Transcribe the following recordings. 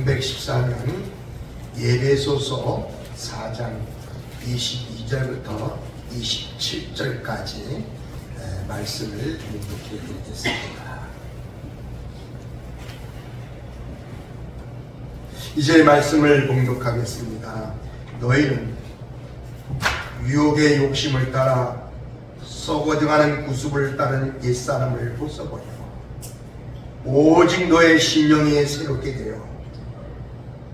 314년 예배소서 4장 22절부터 27절까지 말씀을 묵묵히 드리겠습니다. 이제 말씀을 봉독하겠습니다. 너희는 유혹의 욕심을 따라 썩어져가는 구습을 따른 옛사람을 벗어버리고 오직 너의 심령이 새롭게 되어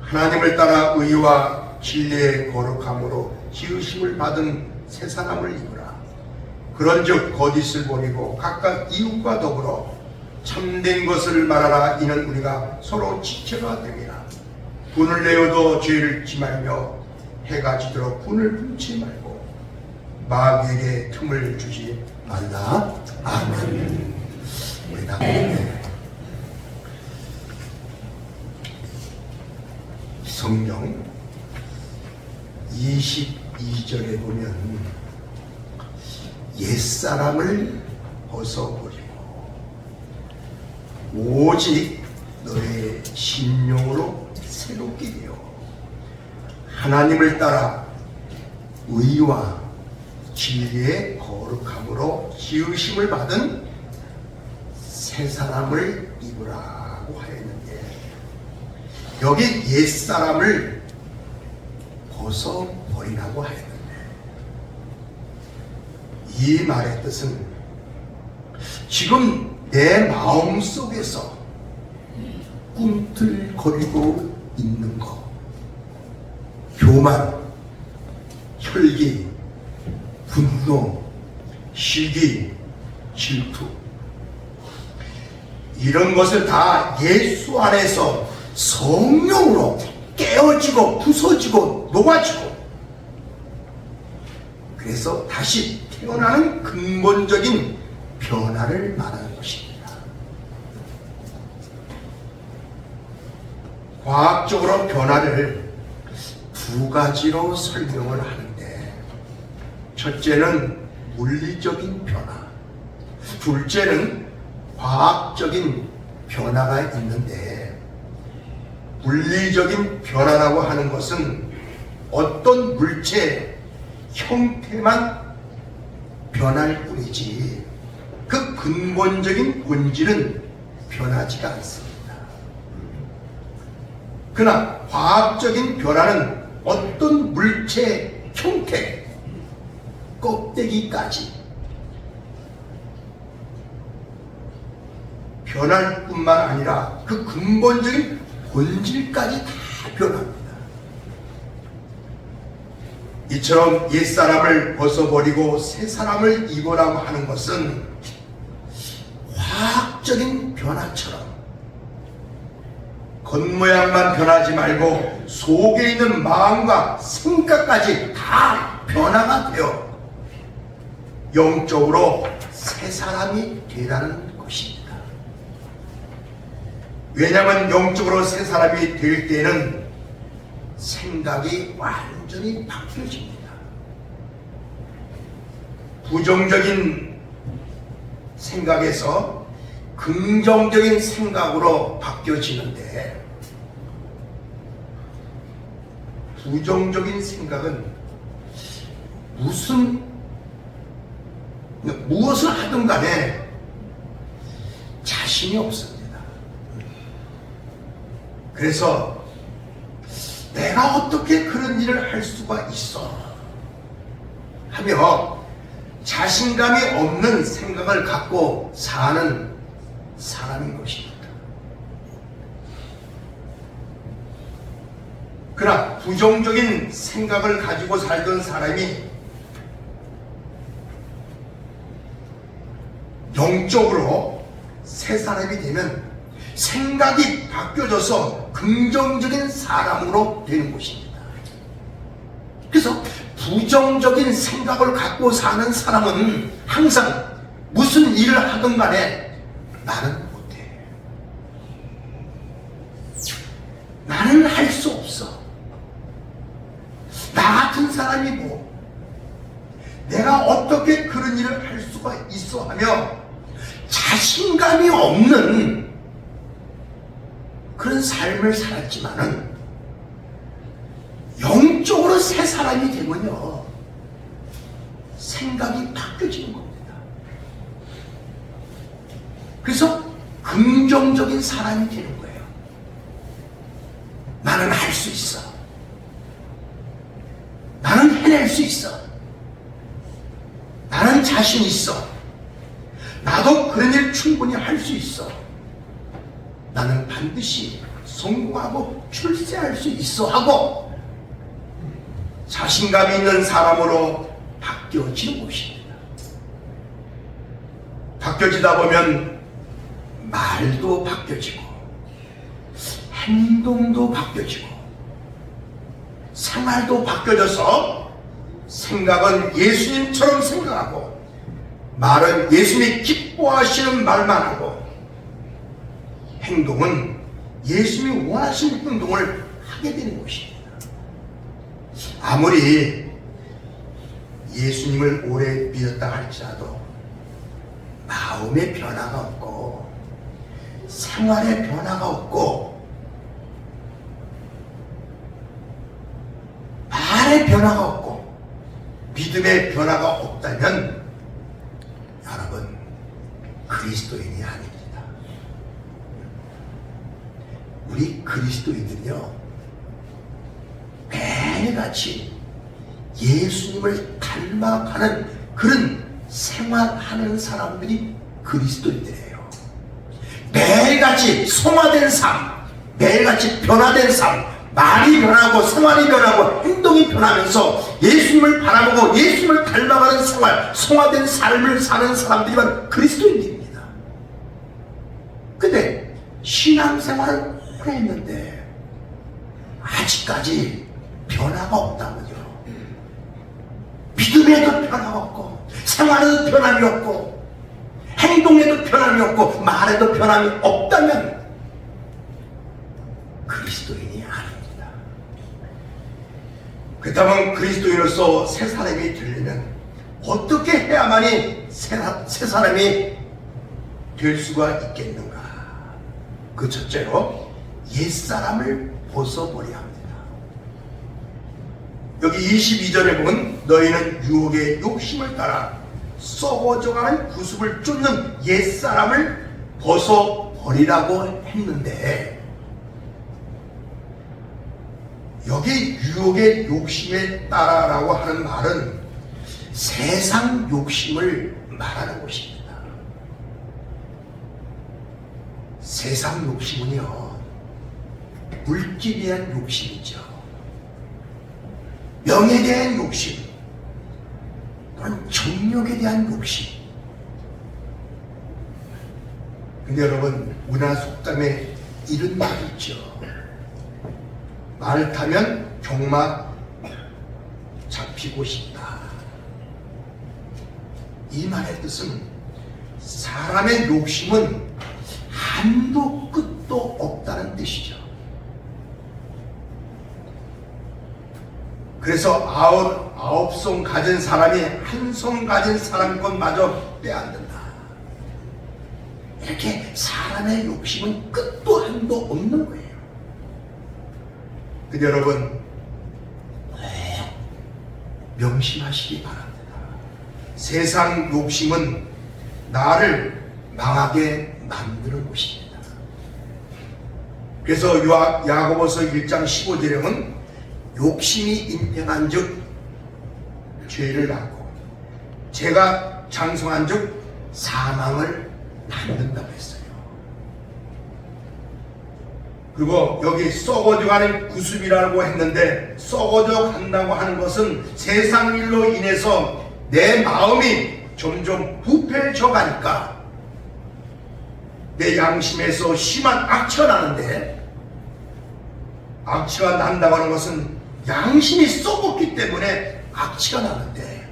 하나님을 따라 의와 진리의 거룩함으로 지으심을 받은 새 사람을 입으라. 그런즉 거짓을 버리고 각각 이웃과 더불어 참된 것을 말하라. 이는 우리가 서로 지체가 됨이라. 분을 내어도 죄를 짓지 말며 해가 지도록 분을 품지 말고 마귀에게 틈을 주지 말라. 아멘. 우리 다 성경 22절에 보면 옛사람을 벗어버리고 오직 너의 심령으로 새롭게 되어 하나님을 따라 의와 진리의 거룩함으로 지으심을 받은 새 사람을 입으라고 하였는데, 여기 옛사람을 벗어버리라고 하였는데, 이 말의 뜻은 지금 내 마음 속에서 꿈틀거리고 있는 것, 교만, 혈기, 분노, 시기, 질투, 이런 것을 다 예수 안에서 성령으로 깨어지고 부서지고 녹아지고, 그래서 다시 태어나는 근본적인 변화를 말하는 것입니다. 과학적으로 변화를 두 가지로 설명을 하는데, 첫째는 물리적인 변화, 둘째는 과학적인 변화가 있는데, 물리적인 변화라고 하는 것은 어떤 물체 형태만 변할 뿐이지 그 근본적인 본질은 변하지가 않습니다. 그러나 과학적인 변화는 어떤 물체 형태, 껍데기까지 변할 뿐만 아니라 그 근본적인 본질까지 다 변합니다. 이처럼 옛사람을 벗어버리고 새 사람을 입으라고 하는 것은 화학적인 변화처럼 겉모양만 변하지 말고 속에 있는 마음과 생각까지 다 변화가 되어 영적으로 새 사람이 되라는 것입니다. 왜냐하면 영적으로 새 사람이 될 때는 생각이 완전히 바뀌어집니다. 부정적인 생각에서 긍정적인 생각으로 바뀌어지는데, 부정적인 생각은 무엇을 하든 간에 자신이 없습니다. 그래서 내가 어떻게 그런 일을 할 수가 있어 하며 자신감이 없는 생각을 갖고 사는 사람인 것입니다. 그러나 부정적인 생각을 가지고 살던 사람이 영적으로 새 사람이 되면 생각이 바뀌어져서 긍정적인 사람으로 되는 것입니다. 그래서 부정적인 생각을 갖고 사는 사람은 항상 무슨 일을 하든 간에 나는 못해, 나는 할 수 없어, 나 같은 사람이 뭐, 내가 어떻게 그런 일을 할 수가 있어 하며 자신감이 없는 그런 삶을 살았지만은 영적으로 새 사람이 되면요, 생각이 바뀌어지는 겁니다. 그래서 긍정적인 사람이 되는 거예요. 나는 할 수 있어. 나는 해낼 수 있어. 나는 자신 있어. 나도 그런 일 충분히 할 수 있어. 나는 반드시 성공하고 출세할 수 있어 하고 자신감 있는 사람으로 바뀌어지는 것입니다. 바뀌어지다 보면 말도 바뀌어지고 행동도 바뀌어지고 생활도 바뀌어져서 생각은 예수님처럼 생각하고 말은 예수님이 기뻐하시는 말만 하고 행동은 예수님이 원하시는 행동을 하게 되는 것입니다. 아무리 예수님을 오래 믿었다 할지라도 마음의 변화가 없고 생활의 변화가 없고 말의 변화가 없고 믿음의 변화가 없다면 여러분 그리스도인이 아닙니다. 우리 그리스도인들은요 매일같이 예수님을 닮아가는 그런 생활하는 사람들이 그리스도인들이에요. 매일같이 성화된 삶, 매일같이 변화된 삶, 말이 변하고 생활이 변하고 행동이 변하면서 예수님을 바라보고 예수님을 닮아가는 생활, 성화된 삶을 사는 사람들이만 그리스도인들입니다. 근데 신앙생활을 오래 했는데 아직까지 변화가 없다면요. 믿음에도 변화가 없고 생활에도 변함이 없고 행동에도 변함이 없고 말에도 변함이 없다면 그리스도인이 아닙니다. 그렇다면 그리스도인으로서 새 사람이 되려면 어떻게 해야만이 새 사람이 될 수가 있겠는가? 그 첫째로 옛사람을 벗어버려야 합니다. 여기 22절에 보면 너희는 유혹의 욕심을 따라 썩어져가는 구습을 쫓는 옛사람을 벗어버리라고 했는데 여기 유혹의 욕심에 따라라고 하는 말은 세상 욕심을 말하는 것입니다. 세상 욕심은요 물질에 대한 욕심이죠. 명예에 대한 욕심, 또는 정력에 대한 욕심. 근데 여러분 문화 속담에 이런 말이 있죠. 말을 타면 경마 잡히고 싶다. 이 말의 뜻은 사람의 욕심은 한도 끝도 없다는 뜻이죠. 그래서 아홉 손 가진 사람이 한 손 가진 사람 것마저 빼앗는다. 이렇게 사람의 욕심은 끝도 한도 없는 거예요. 근데 여러분 명심하시기 바랍니다. 세상 욕심은 나를 망하게 만드는 것입니다. 그래서 야고보서 1장 15절에 보면 욕심이 인행한 즉 죄를 낳고 죄가 장성한 즉 사망을 낳는다고 했어요. 그리고 여기 썩어져가는 구습이라고 했는데 썩어져 간다고 하는 것은 세상 일로 인해서 내 마음이 점점 부패해져 가니까 내 양심에서 심한 악취가 나는데 악취가 난다고 하는 것은 양심이 썩었기 때문에 악취가 나는데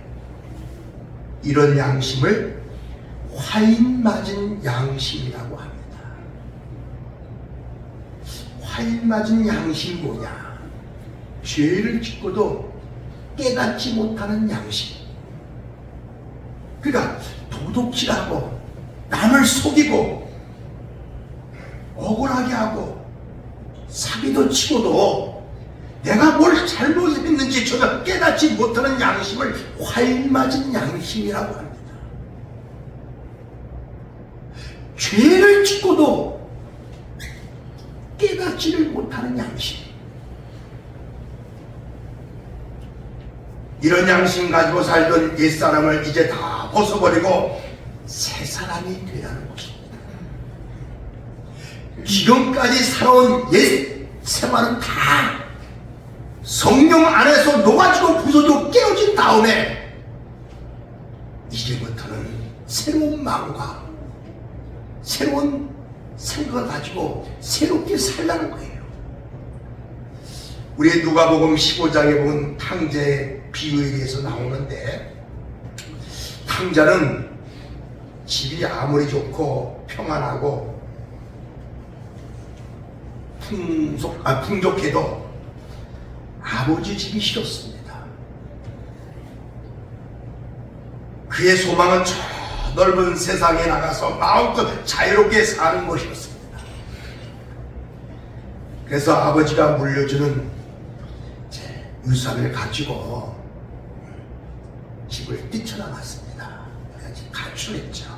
이런 양심을 화인 맞은 양심이라고 합니다. 화인 맞은 양심이 뭐냐? 죄를 짓고도 깨닫지 못하는 양심. 그러니까 도둑질하고 남을 속이고 억울하게 하고 사기도 치고도 내가 뭘 잘못했는지 전혀 깨닫지 못하는 양심을 과일 맞은 양심이라고 합니다. 죄를 짓고도 깨닫지를 못하는 양심. 이런 양심 가지고 살던 옛사람을 이제 다 벗어버리고 새 사람이 되라는 것입니다. 지금까지 살아온 옛 생활은 다 성령 안에서 녹아지고 부서지고 깨어진 다음에 이제부터는 새로운 마음과 새로운 생각을 가지고 새롭게 살라는 거예요. 우리 누가복음 15장에 보면 탕자의 비유에 대해서 나오는데, 탕자는 집이 아무리 좋고 평안하고 풍족해도 아버지 집이 싫었습니다. 그의 소망은 저 넓은 세상에 나가서 마음껏 자유롭게 사는 것이었습니다. 그래서 아버지가 물려주는 유산을 가지고 집을 뛰쳐나갔습니다. 가출했죠.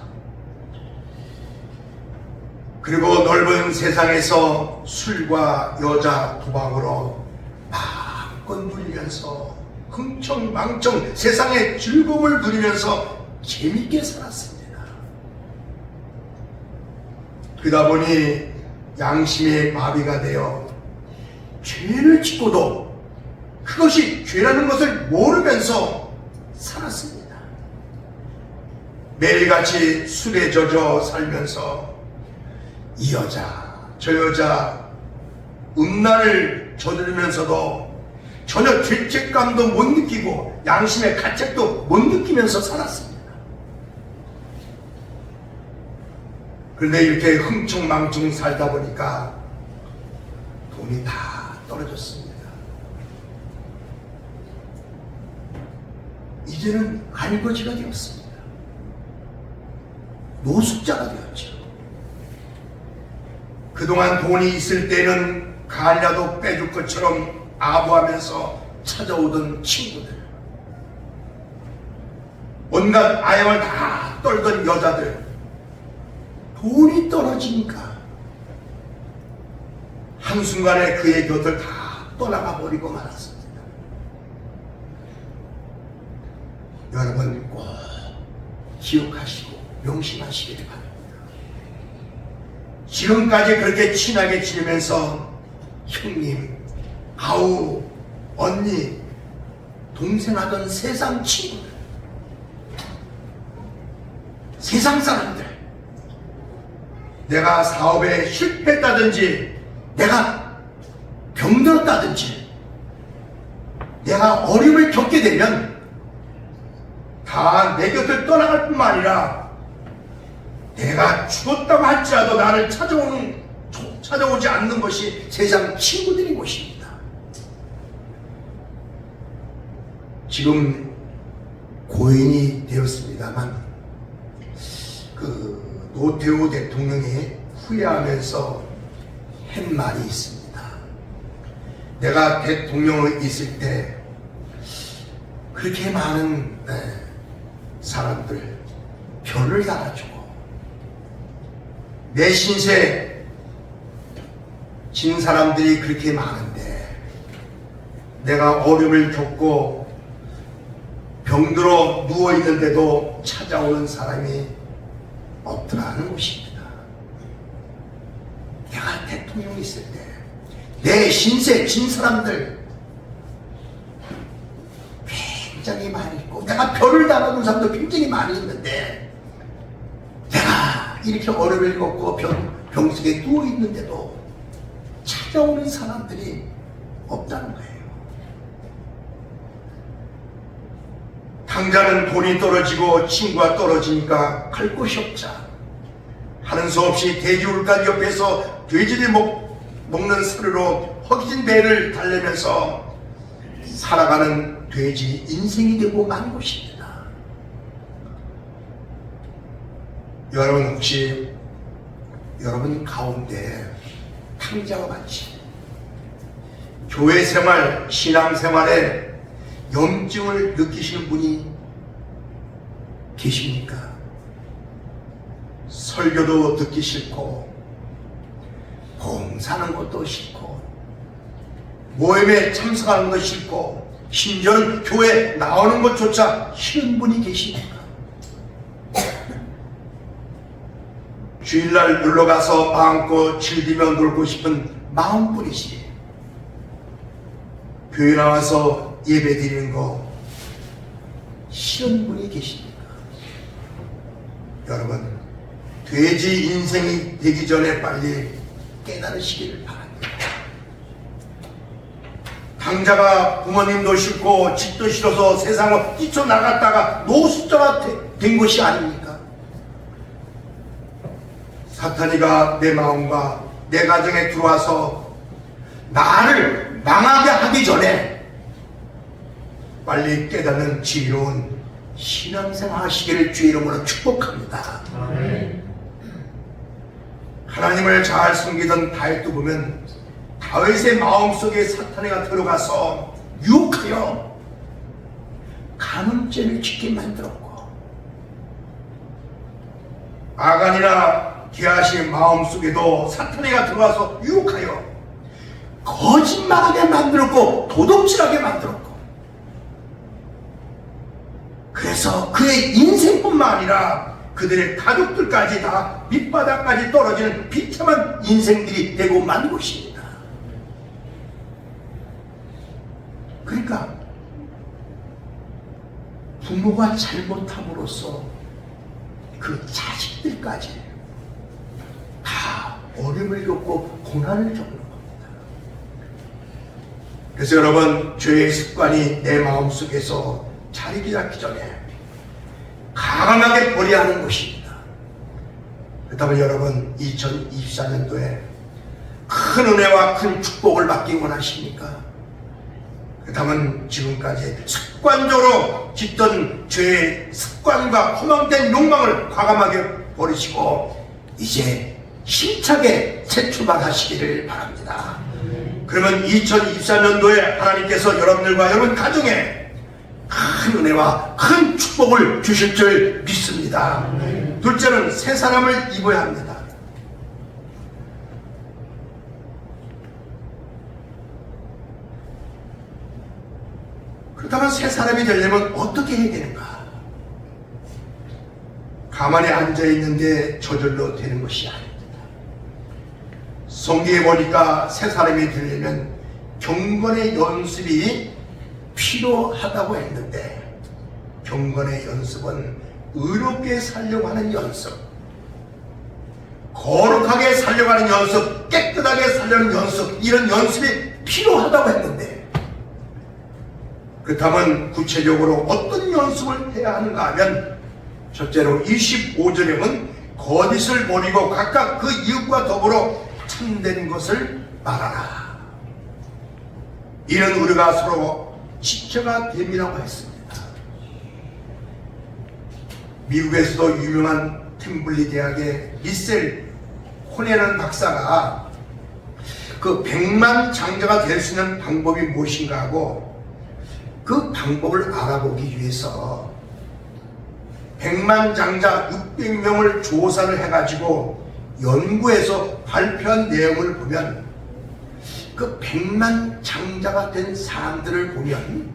그리고 넓은 세상에서 술과 여자 도박으로 마음껏 누리면서 흥청망청 세상의 즐거움을 누리면서 재밌게 살았습니다. 그러다 보니 양심의 마비가 되어 죄를 짓고도 그것이 죄라는 것을 모르면서 살았습니다. 매일같이 술에 젖어 살면서 이 여자 저 여자 음란을 저지르면서도 전혀 죄책감도 못 느끼고 양심의 가책도 못 느끼면서 살았습니다. 그런데 이렇게 흥청망청 살다 보니까 돈이 다 떨어졌습니다. 이제는 알거지가 되었습니다. 노숙자가 되었죠. 그동안 돈이 있을 때는 간이라도 빼줄 것처럼 아부하면서 찾아오던 친구들, 온갖 아양을 다 떨던 여자들, 돈이 떨어지니까 한순간에 그의 곁을 다 떠나가 버리고 말았습니다. 여러분 꼭 기억하시고 명심하시기를 바랍니다. 지금까지 그렇게 친하게 지내면서 형님, 아우, 언니, 동생 하던 세상 친구들, 세상 사람들, 내가 사업에 실패했다든지 내가 병들었다든지 내가 어려움을 겪게 되면 다 내 곁을 떠나갈 뿐만 아니라 내가 죽었다고 할지라도 나를 찾아오지 않는 것이 세상 친구들인 것입니다. 지금 고인이 되었습니다만 노태우 대통령이 후회하면서 한 말이 있습니다. 내가 대통령으로 있을 때 그렇게 많은 사람들 별을 달아주고 내 신세 진 사람들이 그렇게 많은데 내가 어려움을 겪고 병들어 누워있는데도 찾아오는 사람이 없더라는 것입니다. 내가 대통령이 있을 때 내 신세 진 사람들 굉장히 많이 있고 내가 별을 달아준 사람도 굉장히 많이 있는데 내가 이렇게 어려움을 겪고 병석에 누워있는데도 찾아오는 사람들이 없다는 거예요. 당자는 돈이 떨어지고 친구가 떨어지니까 갈 곳이 없자 하는 수 없이 돼지울간 옆에서 돼지를 먹는 사료로 허기진 배를 달래면서 살아가는 돼지 인생이 되고 만 것입니다. 여러분 혹시 여러분 가운데 탕자와 같이 교회 생활, 신앙 생활에 염증을 느끼시는 분이 계십니까? 설교도 듣기 싫고 봉사하는 것도 싫고 모임에 참석하는 것도 싫고 심지어는 교회 나오는 것조차 싫은 분이 계십니까? 주일날 놀러가서 마음껏 즐기며 놀고 싶은 마음뿐이지 교회 나와서 예배 드리는 거 싫은 분이 계십니까? 여러분, 돼지 인생이 되기 전에 빨리 깨달으시기를 바랍니다. 당자가 부모님도 싫고 집도 싫어서 세상을 뛰쳐나갔다가 노숙자가 된 것이 아닙니까? 사탄이가 내 마음과 내 가정에 들어와서 나를 망하게 하기 전에 빨리 깨닫는 지혜로운 신앙생활 하시기를 주의 이름으로 축복합니다. 아멘. 하나님을 잘 섬기던 다윗도 보면 다윗의 마음속에 사탄이가 들어가서 유혹하여 간음죄를 짓게 만들었고 아간이나 게하시의 마음속에도 사탄이가 들어가서 유혹하여 거짓말하게 만들었고 도둑질하게 만들었고 그래서 그의 인생뿐만 아니라 그들의 가족들까지 다 밑바닥까지 떨어지는 비참한 인생들이 되고 만 것입니다. 그러니까 부모가 잘못함으로써 그 자식들까지 다 어려움을 겪고 고난을 겪는 겁니다. 그래서 여러분, 죄의 습관이 내 마음속에서 자리 잡기 전에 강하게 버려야 하는 것입니다. 그렇다면 여러분, 2024년도에 큰 은혜와 큰 축복을 받기 원하십니까? 그렇다면 지금까지 습관적으로 짓던 죄의 습관과 허망된 욕망을 과감하게 버리시고 이제 힘차게 재출발하시기를 바랍니다. 그러면 2024년도에 하나님께서 여러분들과 여러분 가정에 큰 은혜와 큰 축복을 주실 줄 믿습니다. 둘째는 새 사람을 입어야 합니다. 그렇다면 새 사람이 되려면 어떻게 해야 되는가? 가만히 앉아있는데 저절로 되는 것이 아닙니다. 성경에 보니까 새 사람이 되려면 경건의 연습이 필요하다고 했는데 경건의 연습은 의롭게 살려고 하는 연습, 거룩하게 살려고 하는 연습, 깨끗하게 살려는 연습, 이런 연습이 필요하다고 했는데 그렇다면 구체적으로 어떤 연습을 해야 하는가 하면 첫째로 25절에 보면 거짓을 버리고 각각 그 이웃과 더불어 참된 것을 말하라. 이는 우리가 서로 지체가 됨이라고 했습니다. 미국에서도 유명한 템블리 대학의 미셀 호네라는 박사가 그 100만 장자가 될 수 있는 방법이 무엇인가 하고 그 방법을 알아보기 위해서 100만 장자 600명을 조사를 해가지고 연구해서 발표한 내용을 보면 그 100만 장자가 된 사람들을 보면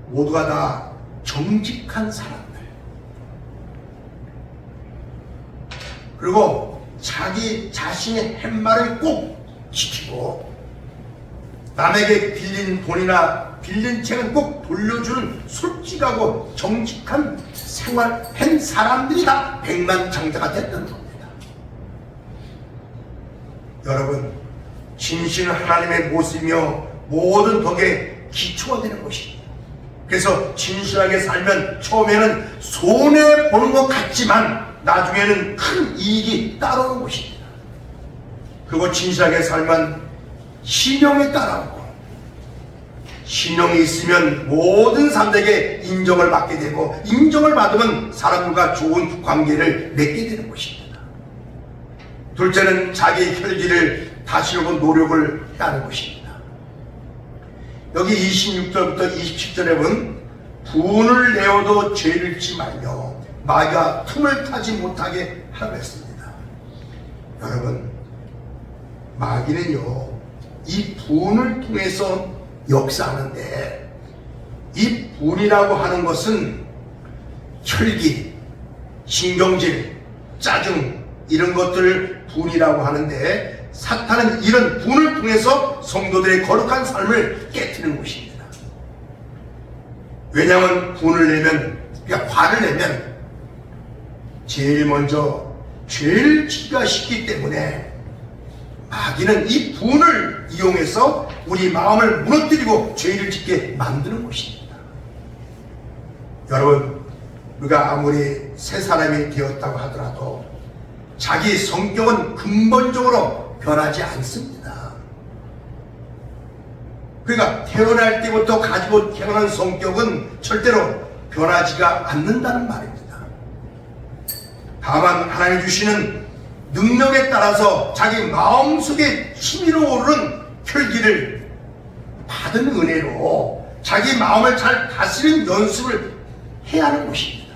모두가 다 정직한 사람들, 그리고 자기 자신의 한 말을 꼭 지키고 남에게 빌린 돈이나 빌린 책은 꼭 돌려주는 솔직하고 정직한 생활한 사람들이 다 100만 장자가 됐던 겁니다. 여러분, 진실은 하나님의 모습이며 모든 덕에 기초가 되는 것입니다. 그래서 진실하게 살면 처음에는 손해보는 것 같지만 나중에는 큰 이익이 따라오는 것입니다. 그리고 진실하게 살면 신용에 따라오고, 신용이 있으면 모든 사람들에게 인정을 받게 되고, 인정을 받으면 사람들과 좋은 관계를 맺게 되는 것입니다. 둘째는 자기 혈기를 다시려고 노력을 하는 것입니다. 여기 26절부터 27절에 보면 분을 내어도 죄를 짓지 말며 마귀가 틈을 타지 못하게 하라고 했습니다. 여러분, 마귀는요, 이 분을 통해서 역사하는데, 이 분이라고 하는 것은 혈기, 신경질, 짜증, 이런 것들을 분이라고 하는데, 사탄은 이런 분을 통해서 성도들의 거룩한 삶을 깨트리는 것입니다. 왜냐하면 분을 내면, 그러니까 화를 내면 제일 먼저 죄를 짓기가 쉽기 때문에 마귀는 이 분을 이용해서 우리 마음을 무너뜨리고 죄를 짓게 만드는 것입니다. 여러분, 우리가 아무리 새 사람이 되었다고 하더라도 자기 성격은 근본적으로 변하지 않습니다. 그러니까 태어날 때부터 가지고 태어난 성격은 절대로 변하지가 않는다는 말입니다. 다만 하나님 주시는 능력에 따라서 자기 마음속에 힘으로 오르는 혈기를 받은 은혜로 자기 마음을 잘 다스리는 연습을 해야 하는 것입니다.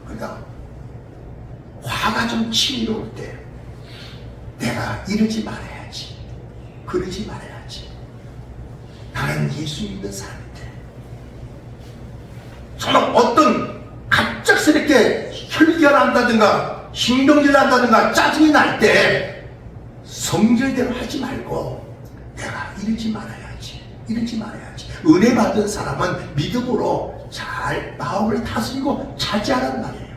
그러니까 화가 좀 치밀어올 때 내가 이러지 말아야지, 그러지 말아야지, 나는 예수 믿는 사람인데, 정말 어떤 갑작스럽게 혈기가 난다든가 신경질 난다든가 짜증이 날 때 성질대로 하지 말고 내가 이러지 말아야지, 이러지 말아야지. 은혜 받은 사람은 믿음으로 잘 마음을 다스리고 차지하란 말이에요.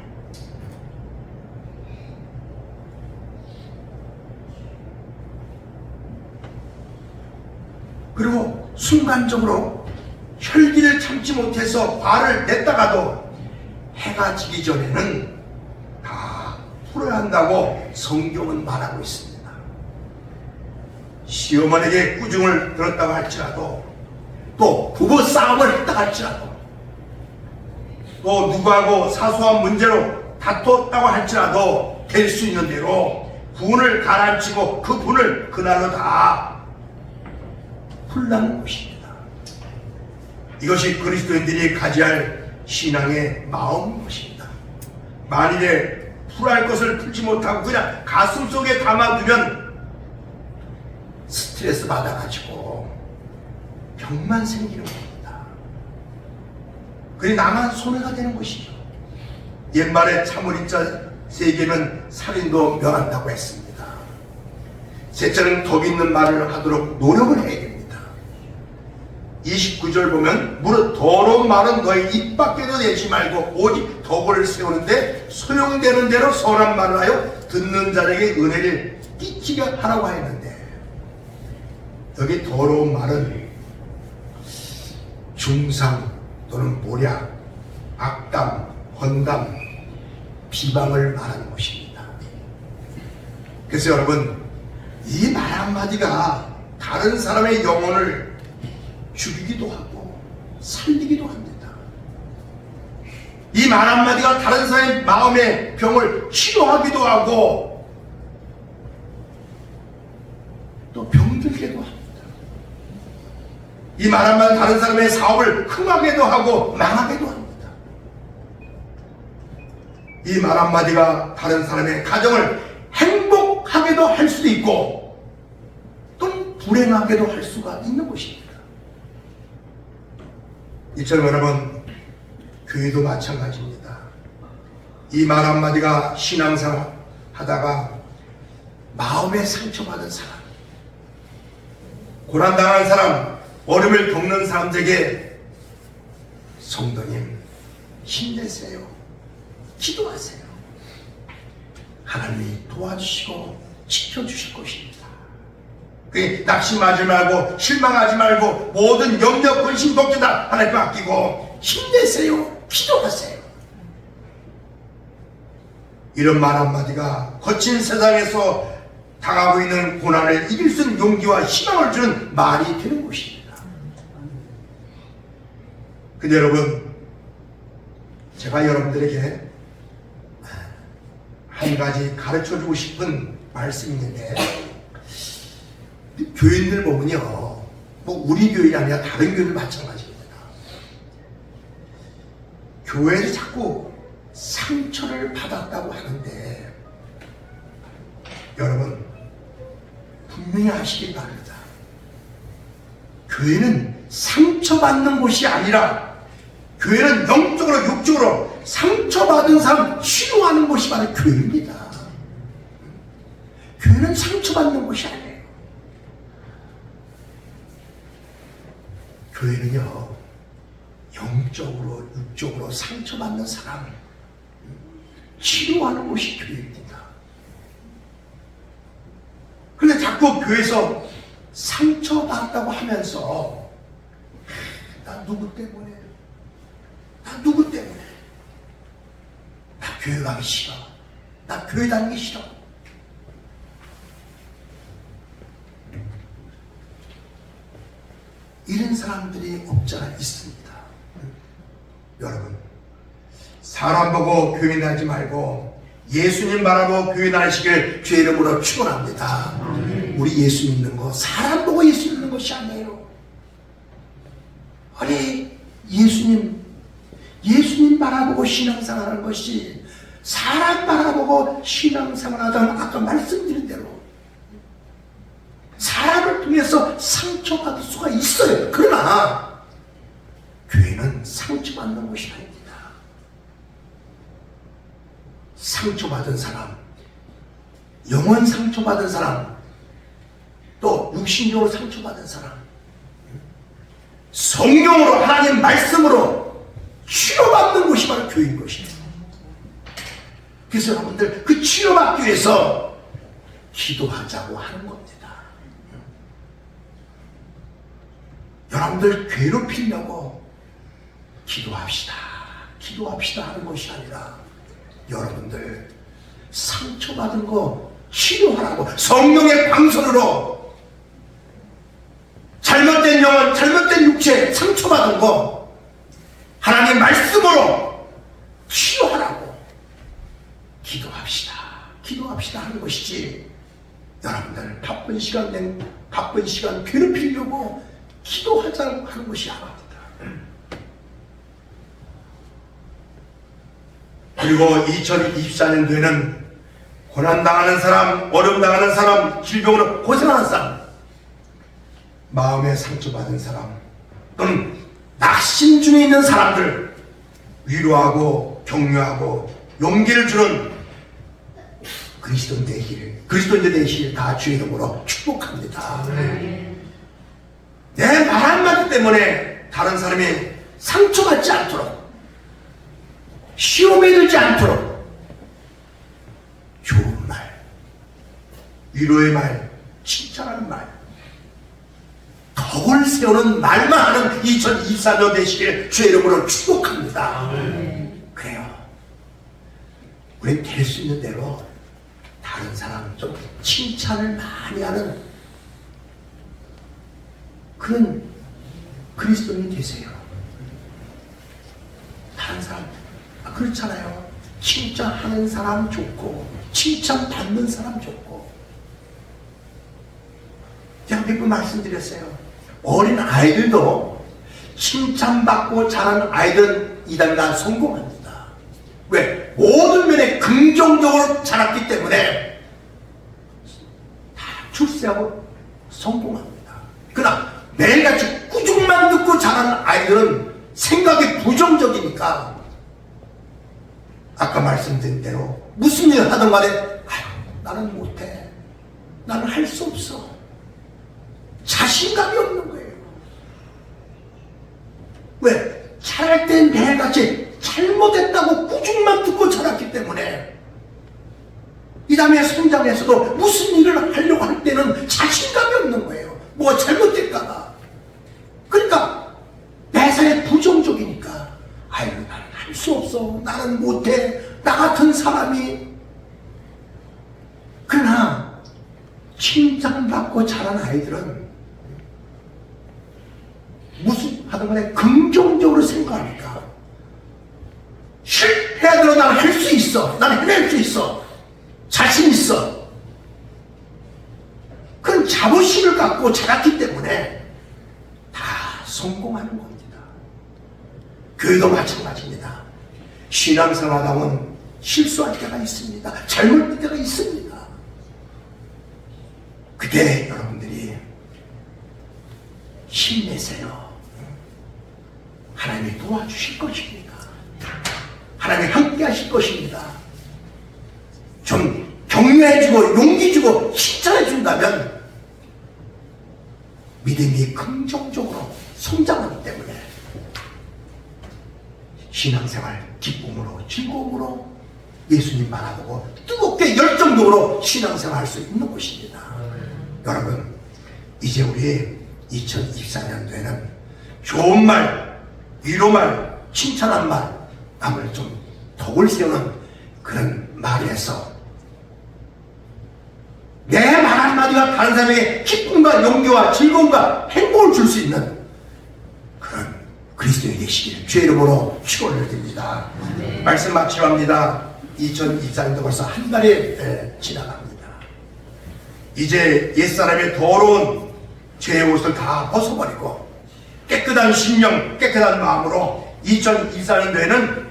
그리고 순간적으로 혈기를 참지 못해서 화를 냈다가도 해가 지기 전에는 다 풀어야 한다고 성경은 말하고 있습니다. 시어머니에게 꾸중을 들었다고 할지라도, 또 부부 싸움을 했다 할지라도, 또 누구하고 사소한 문제로 다퉜다고 할지라도 될 수 있는 대로 분을 가라앉히고 그 분을 그날로 다 풀라는 것입니다. 이것이 그리스도인들이 가져야 할 신앙의 마음인 것입니다. 만일에 풀할 것을 풀지 못하고 그냥 가슴 속에 담아두면 스트레스 받아가지고 병만 생기는 겁니다. 그게 나만 손해가 되는 것이죠. 옛말에 참을인자 세계는 살인도 명한다고 했습니다. 셋째는 덕 있는 말을 하도록 노력을 해야 됩니다. 29절 보면 무릇 더러운 말은 너희 입 밖에도 내지 말고 오직 덕을 세우는데 소용되는 대로 선한 말을 하여 듣는 자에게 은혜를 끼치게 하라고 했는데, 여기 더러운 말은 중상 또는 모략, 악담, 헌담, 비방을 말하는 것입니다. 그래서 여러분, 이 말 한마디가 다른 사람의 영혼을 죽이기도 하고 살리기도 합니다. 이 말 한마디가 다른 사람의 마음의 병을 치료하기도 하고 또 병들게도 합니다. 이 말 한마디 다른 사람의 사업을 흥하게도 하고 망하게도 합니다. 이 말 한마디가 다른 사람의 가정을 행복하게도 할 수도 있고 또는 불행하게도 할 수가 있는 것입니다. 이처럼 여러분, 교회도 마찬가지입니다. 이 말 한마디가 신앙생활 하다가 마음에 상처받은 사람, 고난당한 사람, 어려움을 겪는 사람들에게 성도님 힘내세요, 기도하세요. 하나님이 도와주시고 지켜주실 것입니다. 낙심하지 말고 실망하지 말고 모든 염려 근심 걱정 다 하나님께 맡기고 힘내세요, 기도하세요. 이런 말 한마디가 거친 세상에서 당하고 있는 고난을 이길 수 있는 용기와 희망을 주는 말이 되는 것입니다. 근데 여러분, 제가 여러분들에게 한 가지 가르쳐주고 싶은 말씀이 있는데, 교인들 보면요, 뭐 우리 교인이 아니라 다른 교인들 마찬가지입니다. 교회에서 자꾸 상처를 받았다고 하는데, 여러분 분명히 아시길 바랍니다. 교회는 상처받는 곳이 아니라, 교회는 영적으로 육적으로 상처받은 사람 치료하는 곳이 바로 교회입니다. 교회는 상처받는 곳이 아니에요. 교회는요, 영적으로 육적으로 상처받는 사람 치료하는 곳이 교회입니다. 그런데 자꾸 교회에서 상처받았다고 하면서, 나 누구 때문에, 나 누구 때문에, 나 교회 가기 싫어, 나 교회 다니기 싫어. 이런 사람들이 없잖아 있습니다. 여러분, 사람 보고 교회 다니지 말고 예수님 바라보고 교회 다니시길 주의 이름으로 축원합니다. 우리 예수 믿는 거 사람 보고 예수 믿는 것이 아니에요. 아니, 예수님 바라보고 신앙생활하는 것이, 사람 바라보고 신앙생활하자면 아까 말씀드린 대로 사람을 통해서 상처받을 수가 있어요. 그러나 교회는 상처받는 곳이 아닙니다. 상처받은 사람, 영혼 상처받은 사람, 또 육신적으로 상처받은 사람, 성경으로, 하나님 말씀으로 치료받는 곳이 바로 교회인 것이에요. 그래서 여러분들 그 치료받기 위해서 기도하자고 하는 겁니다. 여러분들 괴롭히려고 기도합시다 하는 것이 아니라, 여러분들 상처받은 거 치료하라고, 성령의 방선으로 잘못된 영혼, 잘못된 육체, 상처받은 거 하나님 말씀으로 치료하라고 기도합시다 하는 것이지, 여러분들 바쁜 시간 괴롭히려고 기도하자고 하는 것이 아닙니다. 그리고 2024년도에는 고난당하는 사람, 어려움당하는 사람, 질병으로 고생하는 사람, 마음에 상처받은 사람, 또는 낙심 중에 있는 사람들 위로하고 격려하고 용기를 주는 그리스도인들 되시길 다 주의 이름으로 축복합니다. 내 말 한마디 때문에 다른 사람이 상처받지 않도록, 시험에 들지 않도록 좋은 말, 위로의 말, 칭찬하는 말, 덕을 세우는 말만 하는 2024년 되시길 주의 이름으로 축복합니다. 그래요. 우린 될 수 있는 대로 다른 사람 좀 칭찬을 많이 하는 그런 그리스도인이 되세요. 다른 사람, 그렇잖아요. 칭찬하는 사람 좋고 칭찬받는 사람 좋고. 제가 몇 번 말씀드렸어요. 어린 아이들도 칭찬받고 자란 아이들은 이단가 성공합니다. 왜? 모든 면에 긍정적으로 자랐기 때문에 다 출세하고 성공합니다. 그러나 매일같이 꾸중만 듣고 자란 아이들은 생각이 부정적이니까, 아까 말씀드린 대로 무슨 일을 하든 간에 나는 못해, 나는 할 수 없어, 자신감이 없는 거예요. 왜? 자랄 땐 매일같이 잘못했다고 꾸중만 듣고 자랐기 때문에 이 다음에 성장해서도 무슨 일을 하려고 할 때는 자신감이 없는 거예요. 뭐가 잘못될까봐. 그러니까 매사에 부정적이니까, 나는 할 수 없어, 나는 못해, 나 같은 사람이. 그러나 칭찬받고 자란 아이들은 무슨 하든 간에 긍정적으로 생각하니까, 실패하더라도 나는 할 수 있어, 나는 해낼 수 있어, 자신 있어, 그런 자부심을 갖고 갖고 자랐기 때문에 다 성공하는 겁니다. 교회도 마찬가지입니다. 신앙생활하다 보면 실수할 때가 있습니다. 잘못될 때가 있습니다. 그때 여러분들이 힘내세요. 하나님이 도와주실 것입니다. 하나님이 함께 하실 것입니다. 좀 격려해주고 용기주고 칭찬해준다면 믿음이 긍정적으로 성장하기 때문에 신앙생활 기쁨으로 즐거움으로 예수님 바라보고 뜨겁게 열정적으로 신앙생활 할 수 있는 것입니다. 여러분, 이제 우리 2024년도에는 좋은 말, 위로말, 칭찬한 말, 남을 좀 덕을 세우는 그런 말에서 내 말 한마디가 다른 사람에게 기쁨과 용기와 즐거움과 행복을 줄 수 있는 그런 그리스도인이 되시기를 주의 이름으로 축원을 드립니다. 말씀 마치려 합니다. 2024년도 벌써 한 달이 지나갑니다. 이제 옛사람의 더러운 죄의 옷을 다 벗어버리고 깨끗한 심령, 깨끗한 마음으로 2024년도에는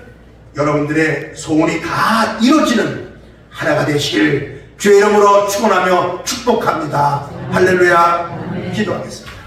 여러분들의 소원이 다 이루어지는 하나가 되시길 주의 이름으로 축원하며 축복합니다. 할렐루야. 기도하겠습니다.